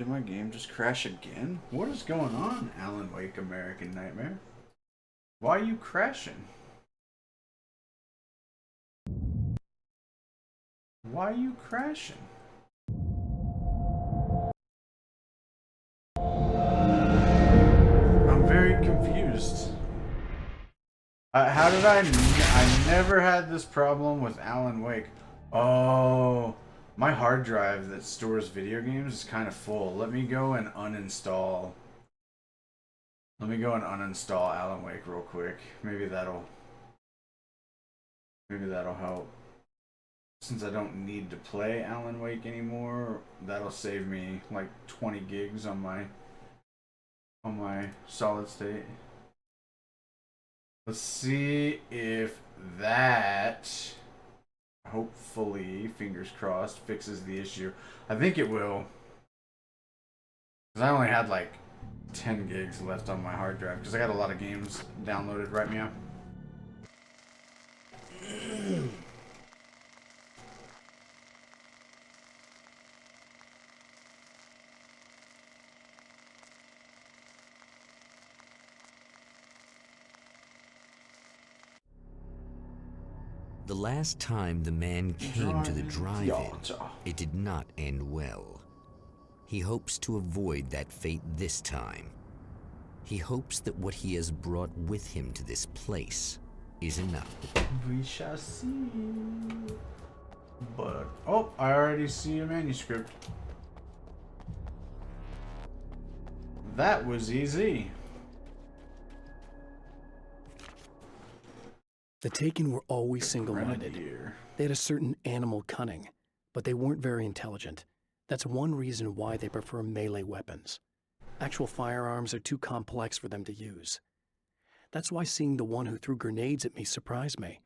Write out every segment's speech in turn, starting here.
Did my game just crash again? What is going on, Alan Wake American Nightmare? Why are you crashing? Why are you crashing? I'm very confused. How did I never had this problem with Alan Wake. Oh, my hard drive that stores video games is kind of full. Let me go and uninstall. Let me go and uninstall Alan Wake real quick. Maybe that'll help. Since I don't need to play Alan Wake anymore, that'll save me like 20 gigs on my solid state. Let's see if that, hopefully, fingers crossed, fixes the issue. I think it will. Because I only had like 10 gigs left on my hard drive. Because I got a lot of games downloaded right now. The last time the man came to the drive-in, it did not end well. He hopes to avoid that fate this time. He hopes that what he has brought with him to this place is enough. We shall see. But, oh, I already see a manuscript. That was easy. The Taken were always single-minded. They had a certain animal cunning, but they weren't very intelligent. That's one reason why they prefer melee weapons. Actual firearms are too complex for them to use. That's why seeing the one who threw grenades at me surprised me.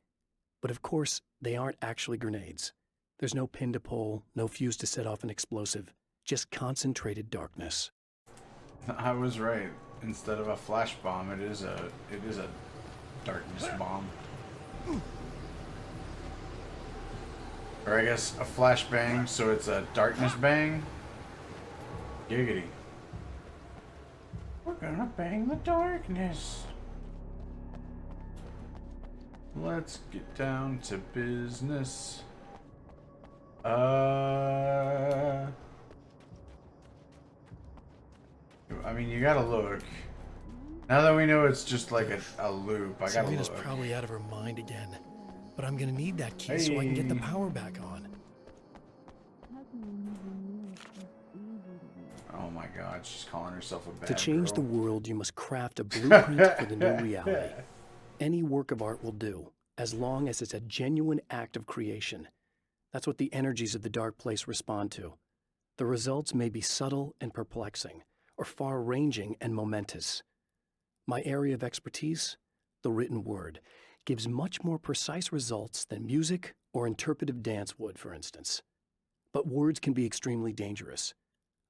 But of course, they aren't actually grenades. There's no pin to pull, no fuse to set off an explosive, just concentrated darkness. I was right. Instead of a flash bomb, it is a darkness bomb. Or I guess a flashbang, so it's a darkness bang. Giggity. We're gonna bang the darkness. Let's get down to business. I mean, you gotta look. Now that we know it's just like a loop, I gotta Serena's look. probably out of her mind again. But I'm gonna need that key so I can get the power back on. Oh my god, she's calling herself a bad To change girl. the world, you must craft a blueprint for the new reality. Any work of art will do, as long as it's a genuine act of creation. That's what the energies of the dark place respond to. The results may be subtle and perplexing, or far-ranging and momentous. My area of expertise, the written word, gives much more precise results than music or interpretive dance would, for instance. But words can be extremely dangerous.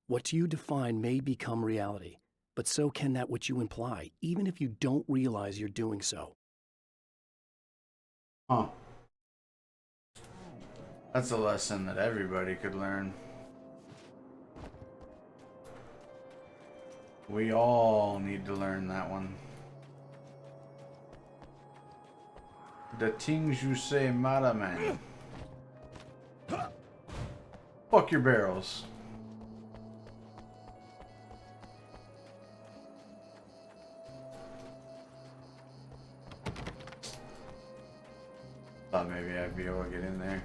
What you define may become reality, but so can that which you imply, even if you don't realize you're doing so. Huh. That's a lesson that everybody could learn. We all need to learn that one. The things you say, man. Fuck your barrels. Thought maybe I'd be able to get in there.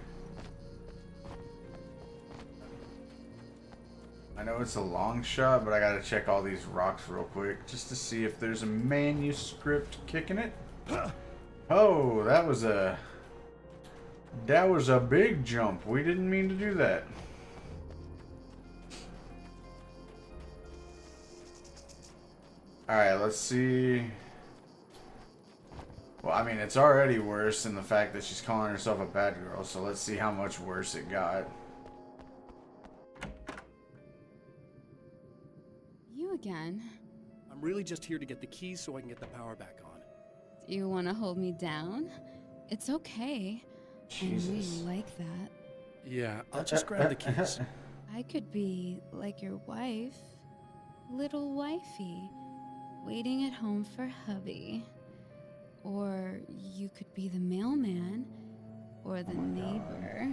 I know it's a long shot, but I gotta check all these rocks real quick just to see if there's a manuscript kicking it. Oh, that was a big jump. We didn't mean to do that. Alright, let's see. Well, I mean, it's already worse in the fact that she's calling herself a bad girl, so let's see how much worse it got. You again? I'm really just here to get the keys so I can get the power back on. Do you want to hold me down? It's okay. Jesus. I know you like that. Yeah, I'll just grab the keys. I I could be like your wife, little wifey, waiting at home for hubby. Or you could be the mailman, or the neighbor.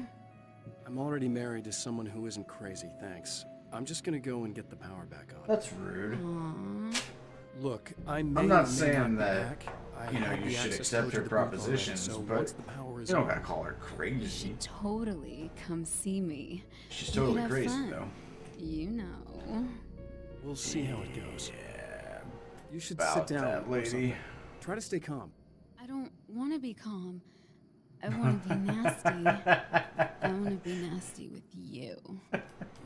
I'm already married to someone who isn't crazy, thanks. I'm just gonna go and get the power back on. That's rude. Aww. Look, I'm not saying that, you know, you should accept her propositions, so but once the power is you don't on, gotta call her You crazy. should totally come see me. She's We totally could have crazy, fun. though. You know. we'll see how it goes. Yeah, You should about sit down, that or lady. something. Try to stay calm. I don't want to be calm. I want to be nasty. I want to be nasty with you.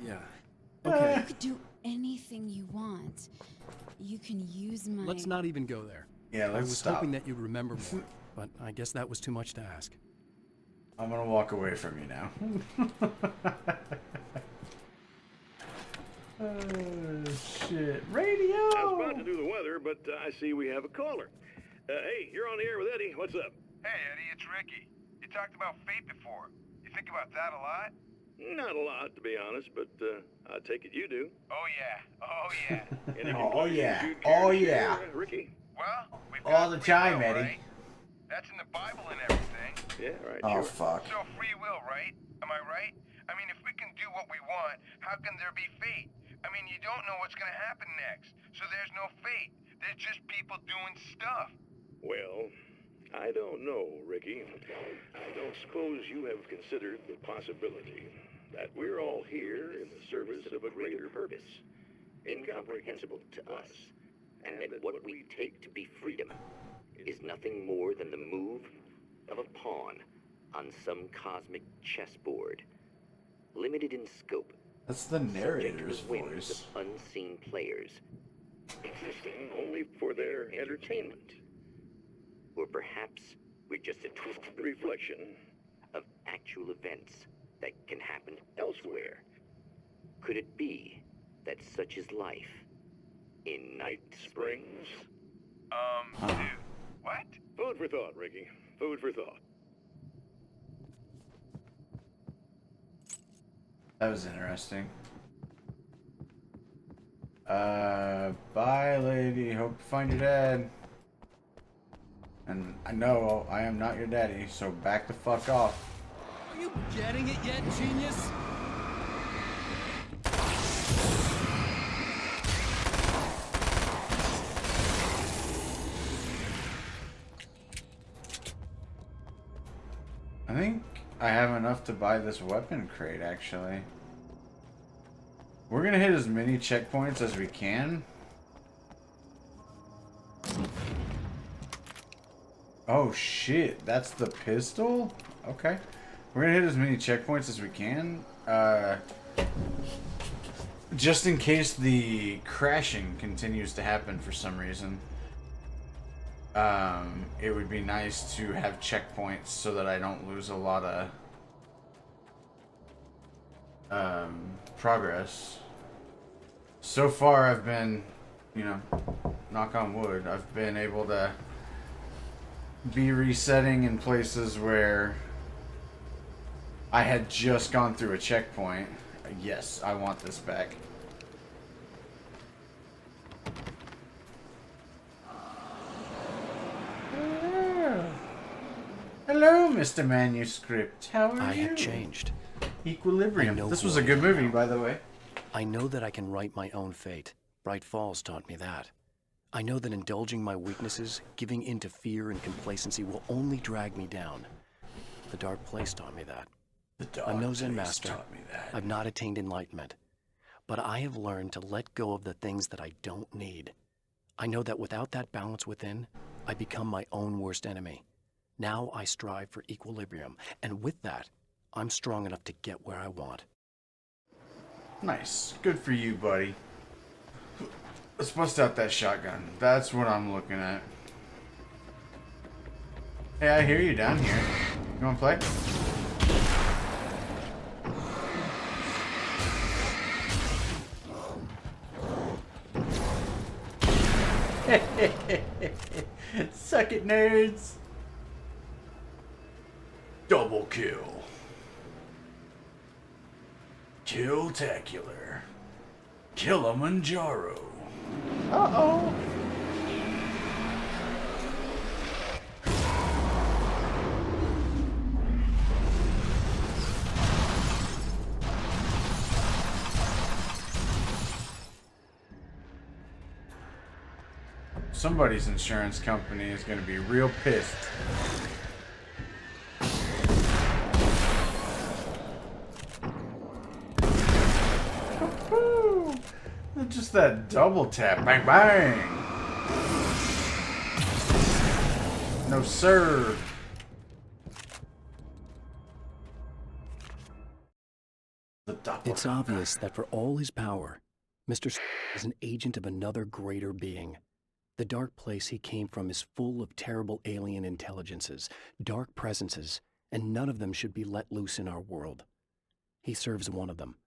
Yeah. You Okay, could do anything you want. You can use my... let's not even go there. Yeah, I let's was stop. hoping that you'd remember more, but I guess that was too much to ask. I'm gonna walk away from you now. Oh, shit. Radio! I was about to do the weather, but I see we have a caller. Hey, you're on the air with Eddie. What's up? Hey, Eddie, it's Ricky. You talked about fate before. You think about that a lot? Not a lot, to be honest, but I take it you do. Oh, yeah. Oh, yeah. Any Oh, conclusions yeah. you'd care Oh, to yeah. share, Ricky? Well, we've All got the free time, will, Eddie. right? That's in the Bible and everything. Yeah, right, Oh, sure. fuck. So free will, right? Am I right? I mean, if we can do what we want, how can there be fate? I mean, you don't know what's gonna happen next, so there's no fate. There's just people doing stuff. Well, I don't know, Ricky. I don't suppose you have considered the possibility that we're all here in the service of a greater purpose, incomprehensible to us, and that what we take to be freedom is nothing more than the move of a pawn on some cosmic chessboard, limited in scope, That's the subject to narrator's the whims voice. of unseen players, existing only for their entertainment. or perhaps we're just a twisted Reflection of actual events that can happen elsewhere. Could it be that such is life in Night Springs? Dude, what? Food for thought, Ricky. Food for thought. That was interesting. Bye, lady. Hope you find your dad. And I know I am not your daddy, so back the fuck off. Are you getting it yet, genius? I think I have enough to buy this weapon crate, actually. We're gonna hit as many checkpoints as we can. Oh shit, that's the pistol? Okay. We're gonna hit as many checkpoints as we can. Just in case the crashing continues to happen for some reason. It would be nice to have checkpoints so that I don't lose a lot of progress. So far I've been, you know, knock on wood, I've been able to be resetting in places where I had just gone through a checkpoint. Yes, I want this back. Hello, Mr. Manuscript. How are I you? have changed. Equilibrium. I know This who was a I good am movie, now. by the way. I know that I can write my own fate. Bright Falls taught me that. I know that indulging my weaknesses, giving in to fear and complacency will only drag me down. The Dark Place taught me that. The dog I'm no Zen place master. taught me that. I've not attained enlightenment. But I have learned to let go of the things that I don't need. I know that without that balance within, I become my own worst enemy. Now I strive for equilibrium, and with that, I'm strong enough to get where I want. Nice. Good for you, buddy. Let's bust out that shotgun. That's what I'm looking at. Hey, I hear you down here. You wanna play? Suck it, nerds. Double kill. Killtacular. Kilimanjaro. Uh-oh. Somebody's insurance company is going to be real pissed. Woo-hoo! Just that double tap. Bang, bang. No, sir. It's obvious that for all his power, Mr. is an agent of another greater being. The dark place he came from is full of terrible alien intelligences, dark presences, and none of them should be let loose in our world. He serves one of them.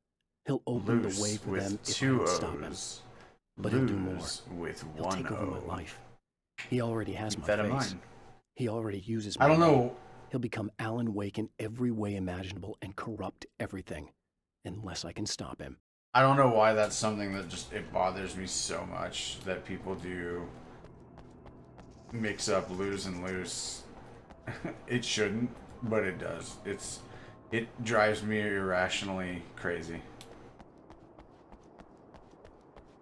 He'll open the way for them if I don't stop him. But he'll do more. He'll take over my life. He already has my face. He already uses my name. He'll become Alan Wake in every way imaginable and corrupt everything, unless I can stop him. I don't know why that's something that just, it bothers me so much that people do mix up lose and loose. It shouldn't, but it does. It drives me irrationally crazy.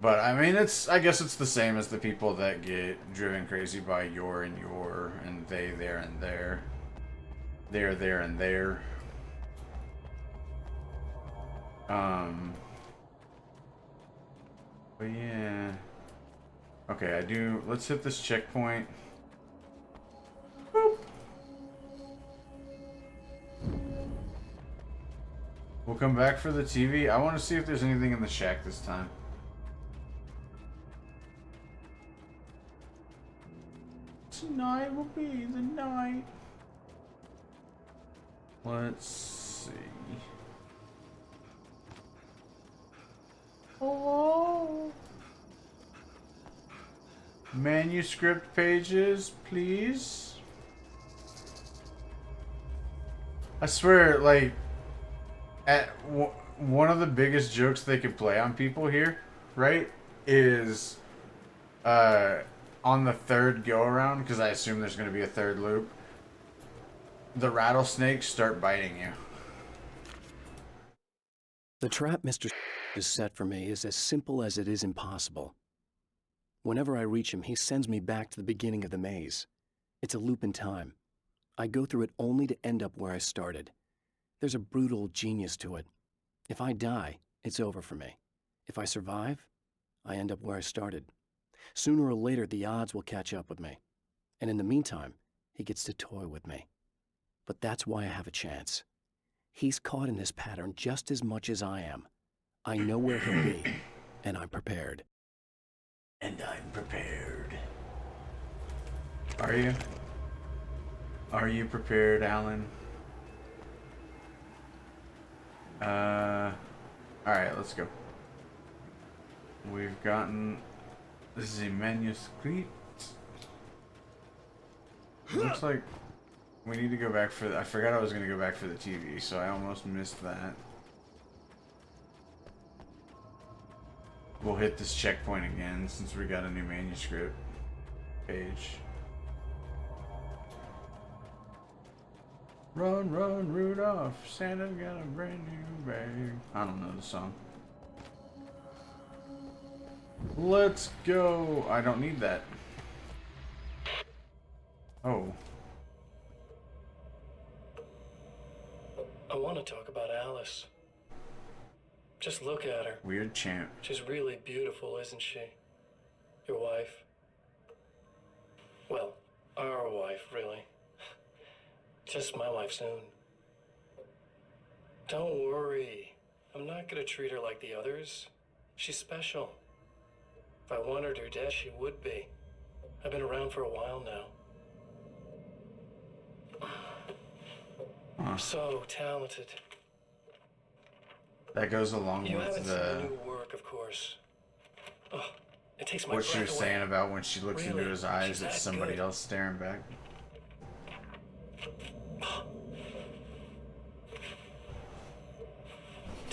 But I mean, I guess it's the same as the people that get driven crazy by your and they, there and there. There and there. But yeah. Okay, let's hit this checkpoint. Boop. We'll come back for the TV. I want to see if there's anything in the shack this time. Tonight will be the night. Let's see. Oh. Manuscript pages, please. I swear, like, one of the biggest jokes they could play on people here, right, is on the third go around, because I assume there's going to be a third loop, the rattlesnakes start biting you. The trap Mr. is set for me is as simple as it is impossible. Whenever I reach him, he sends me back to the beginning of the maze. It's a loop in time. I go through it only to end up where I started. There's a brutal genius to it. If I die, it's over for me. If I survive, I end up where I started. Sooner or later, the odds will catch up with me. And in the meantime, he gets to toy with me. But that's why I have a chance. He's caught in this pattern just as much as I am. I know where he'll be, and I'm prepared. And I'm prepared. Are you? Are you prepared, Alan? Alright, let's go. We've gotten the manuscript. Looks like we need to go back for I forgot I was going to go back for the TV, so I almost missed that. We'll hit this checkpoint again since we got a new manuscript page. Run, run, Rudolph. Santa got a brand new bag. I don't know the song. Let's go. I don't need that. Oh. I want to talk about Alice. Just look at her. Weird champ. She's really beautiful, isn't she? Your wife. Well, our wife, really. Just my wife soon. Don't worry. I'm not gonna treat her like the others. She's special. If I wanted her dead, she would be. I've been around for a while now. So talented. That goes along You with haven't the seen new work, of course. Oh, it takes my what she was breath away. saying about when she looks into Really? his eyes, She's it's that somebody good. else staring back.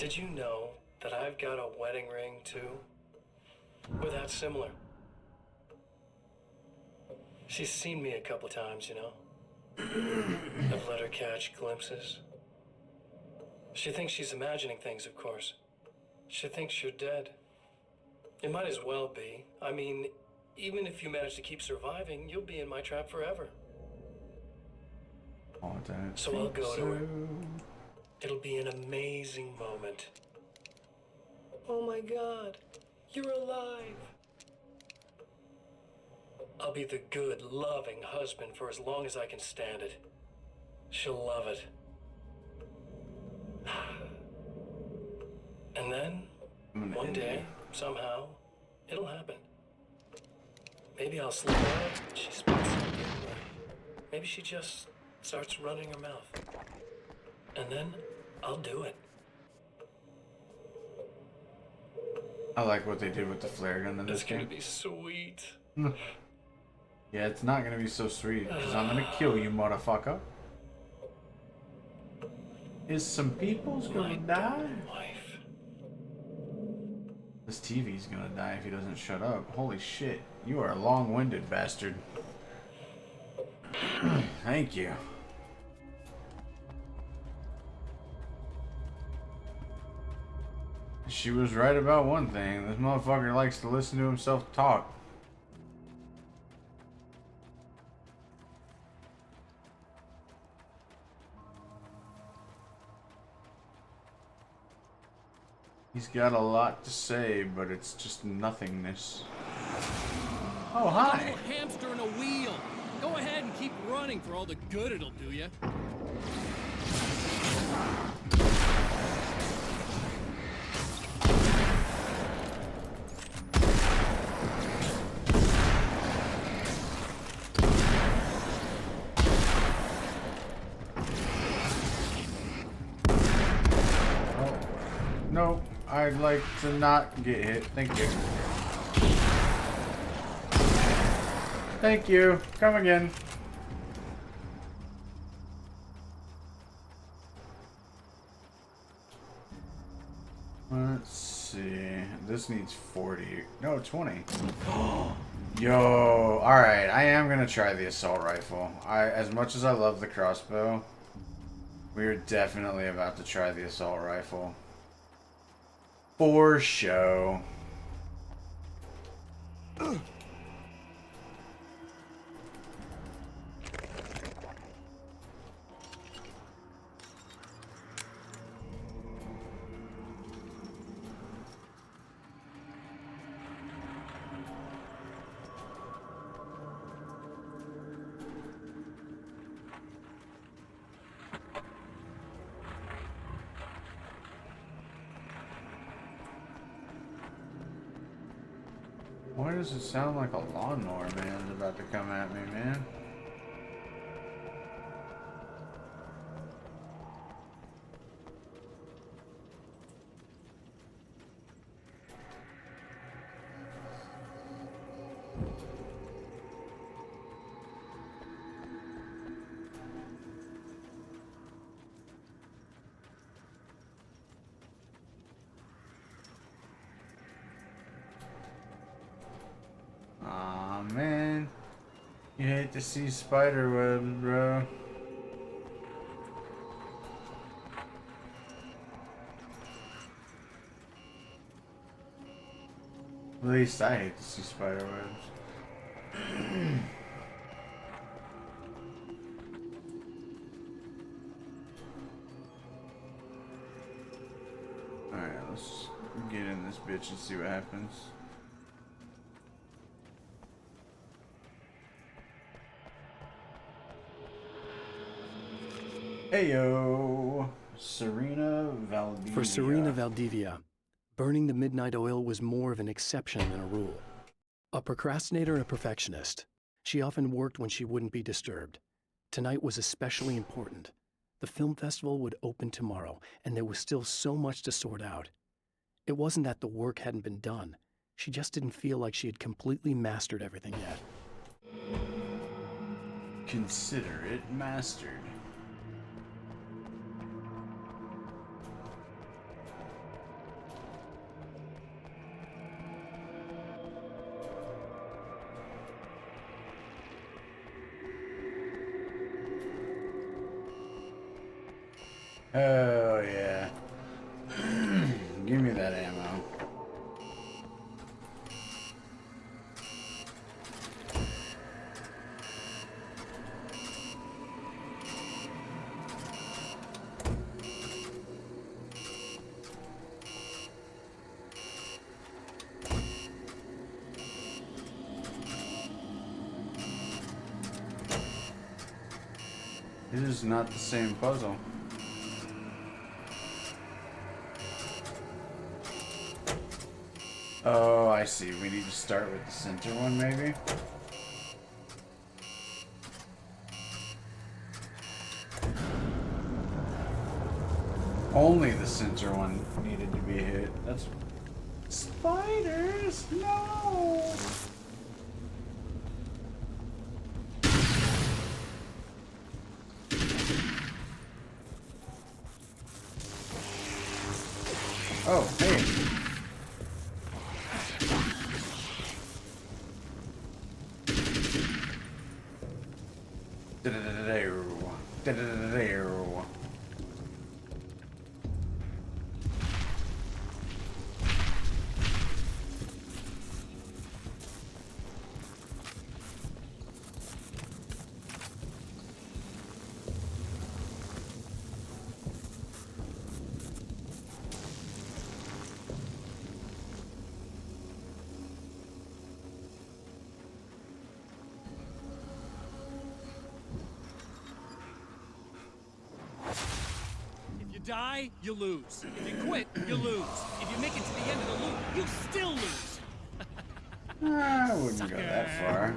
Did you know that I've got a wedding ring too? We're that similar. She's seen me a couple times, you know. I've let her catch glimpses. She thinks she's imagining things, of course. She thinks you're dead. It might as well be. I mean, even if you manage to keep surviving, you'll be in my trap forever. Oh, don't So I'll think go to so. her. It'll be an amazing moment. Oh my God, you're alive. I'll be the good, loving husband for as long as I can stand it. She'll love it. And then, one day, somehow, it'll happen. Maybe I'll slip out and she spots something. Maybe she just starts running her mouth. And then, I'll do it. I like what they did with the flare gun in this It's gonna game. be sweet. Yeah, it's not gonna be so sweet, because I'm gonna kill you, motherfucker. Is some people's gonna die? Wife. This TV's gonna die if he doesn't shut up. Holy shit, you are a long-winded bastard. Thank you. She was right about one thing. This motherfucker likes to listen to himself talk. He's got a lot to say, but it's just nothingness. Oh, hi! Like a little hamster in a wheel. Go ahead and keep running for all the good it'll do you. No, I'd like to not get hit. Thank you. Thank you. Come again. Let's see. This needs 40. No, 20. Yo. Alright, I am going to try the assault rifle. As much as I love the crossbow, we're definitely about to try the assault rifle. For show. Why does it sound like a lawnmower man's about to come at me, man? Aw, man. You hate to see spider webs, bro. At least I hate to see spider webs. Alright, let's get in this bitch and see what happens. Heyo, Serena Valdivia. For Serena Valdivia, burning the midnight oil was more of an exception than a rule. A procrastinator and a perfectionist, she often worked when she wouldn't be disturbed. Tonight was especially important. The film festival would open tomorrow, and there was still so much to sort out. It wasn't that the work hadn't been done. She just didn't feel like she had completely mastered everything yet. Consider it mastered. Oh, yeah. Give me that ammo. It is not the same puzzle. Oh, I see. We need to start with the center one, maybe? Only the center one needed to be hit. That's... Spiders! No! Oh, hey. If you die, you lose. If you quit, you lose. If you make it to the end of the loop, you still lose. I wouldn't go that far.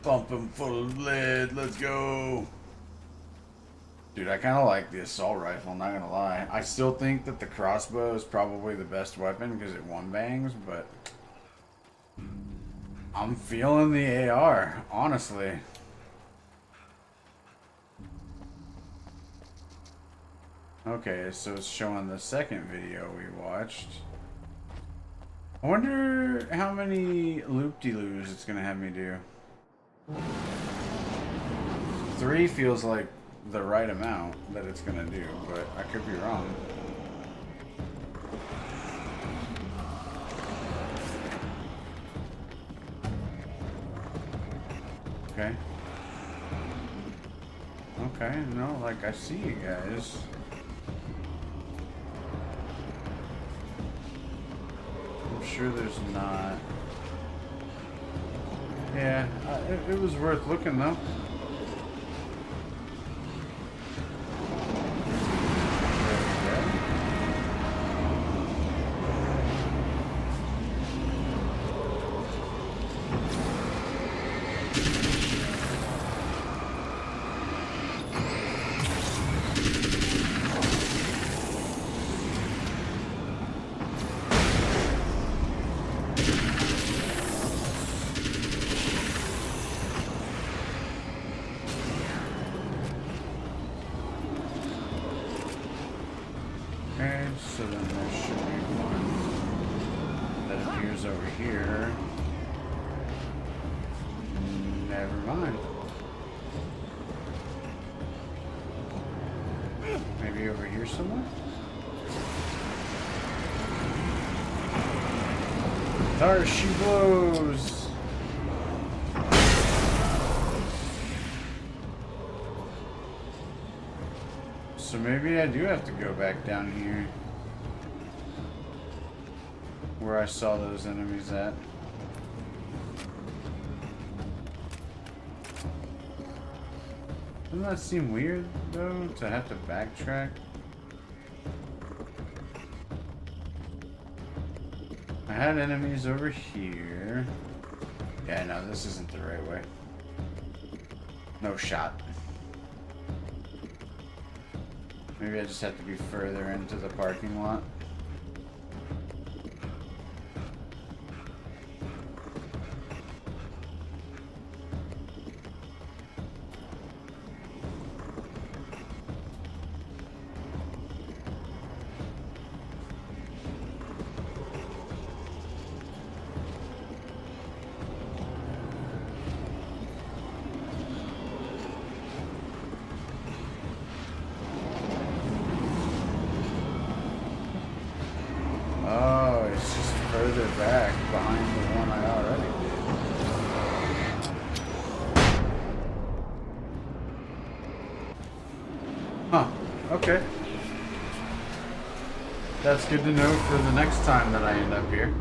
Pump him full of lead, let's go. Dude, I kind of like the assault rifle, not gonna lie. I still think that the crossbow is probably the best weapon because it one bangs, but I'm feeling the AR, honestly. Okay, so it's showing the second video we watched. I wonder how many loop-de-loos it's gonna have me do. 3 feels like the right amount that it's gonna do, but I could be wrong. Okay. Okay, no, like I see you guys. I'm sure there's not. Yeah, it was worth looking though. Okay, so then there should be one that appears over here. Never mind. Maybe over here somewhere? There she blows! So maybe I do have to go back down here where I saw those enemies at. Doesn't that seem weird though, to have to backtrack? I had enemies over here. Yeah, no, this isn't the right way. No shot. Maybe I just have to be further into the parking lot. further back behind the one I already did. Huh. Okay. That's good to know for the next time that I end up here.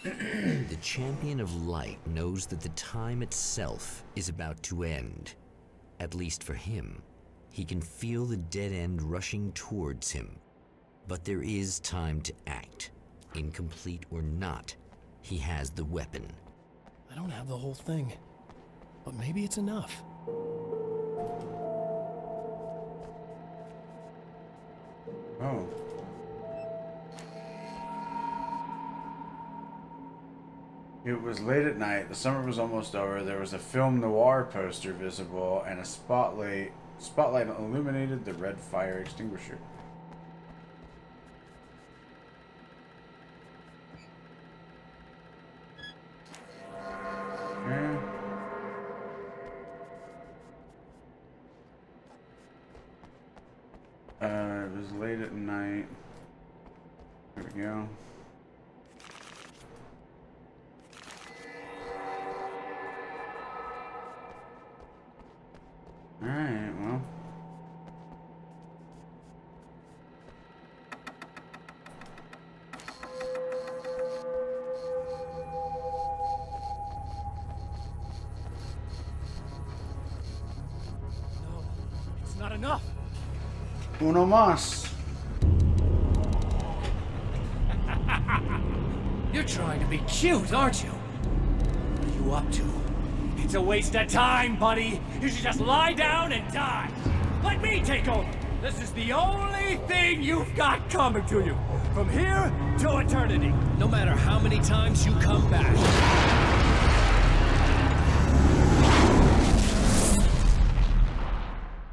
The champion of light knows that the time itself is about to end. At least for him. He can feel the dead end rushing towards him. But there is time to act. Incomplete or not, he has the weapon. I don't have the whole thing, but maybe it's enough. Oh. It was late at night, the summer was almost over, there was a film noir poster visible, and a spotlight illuminated the red fire extinguisher. It was late at night. There we go. Alright, well. No, it's not enough. Uno más. You're trying to be cute, aren't you? What are you up to? It's a waste of time, buddy. You should just lie down and die. Let me take over. This is the only thing you've got coming to you. From here to eternity. No matter how many times you come back.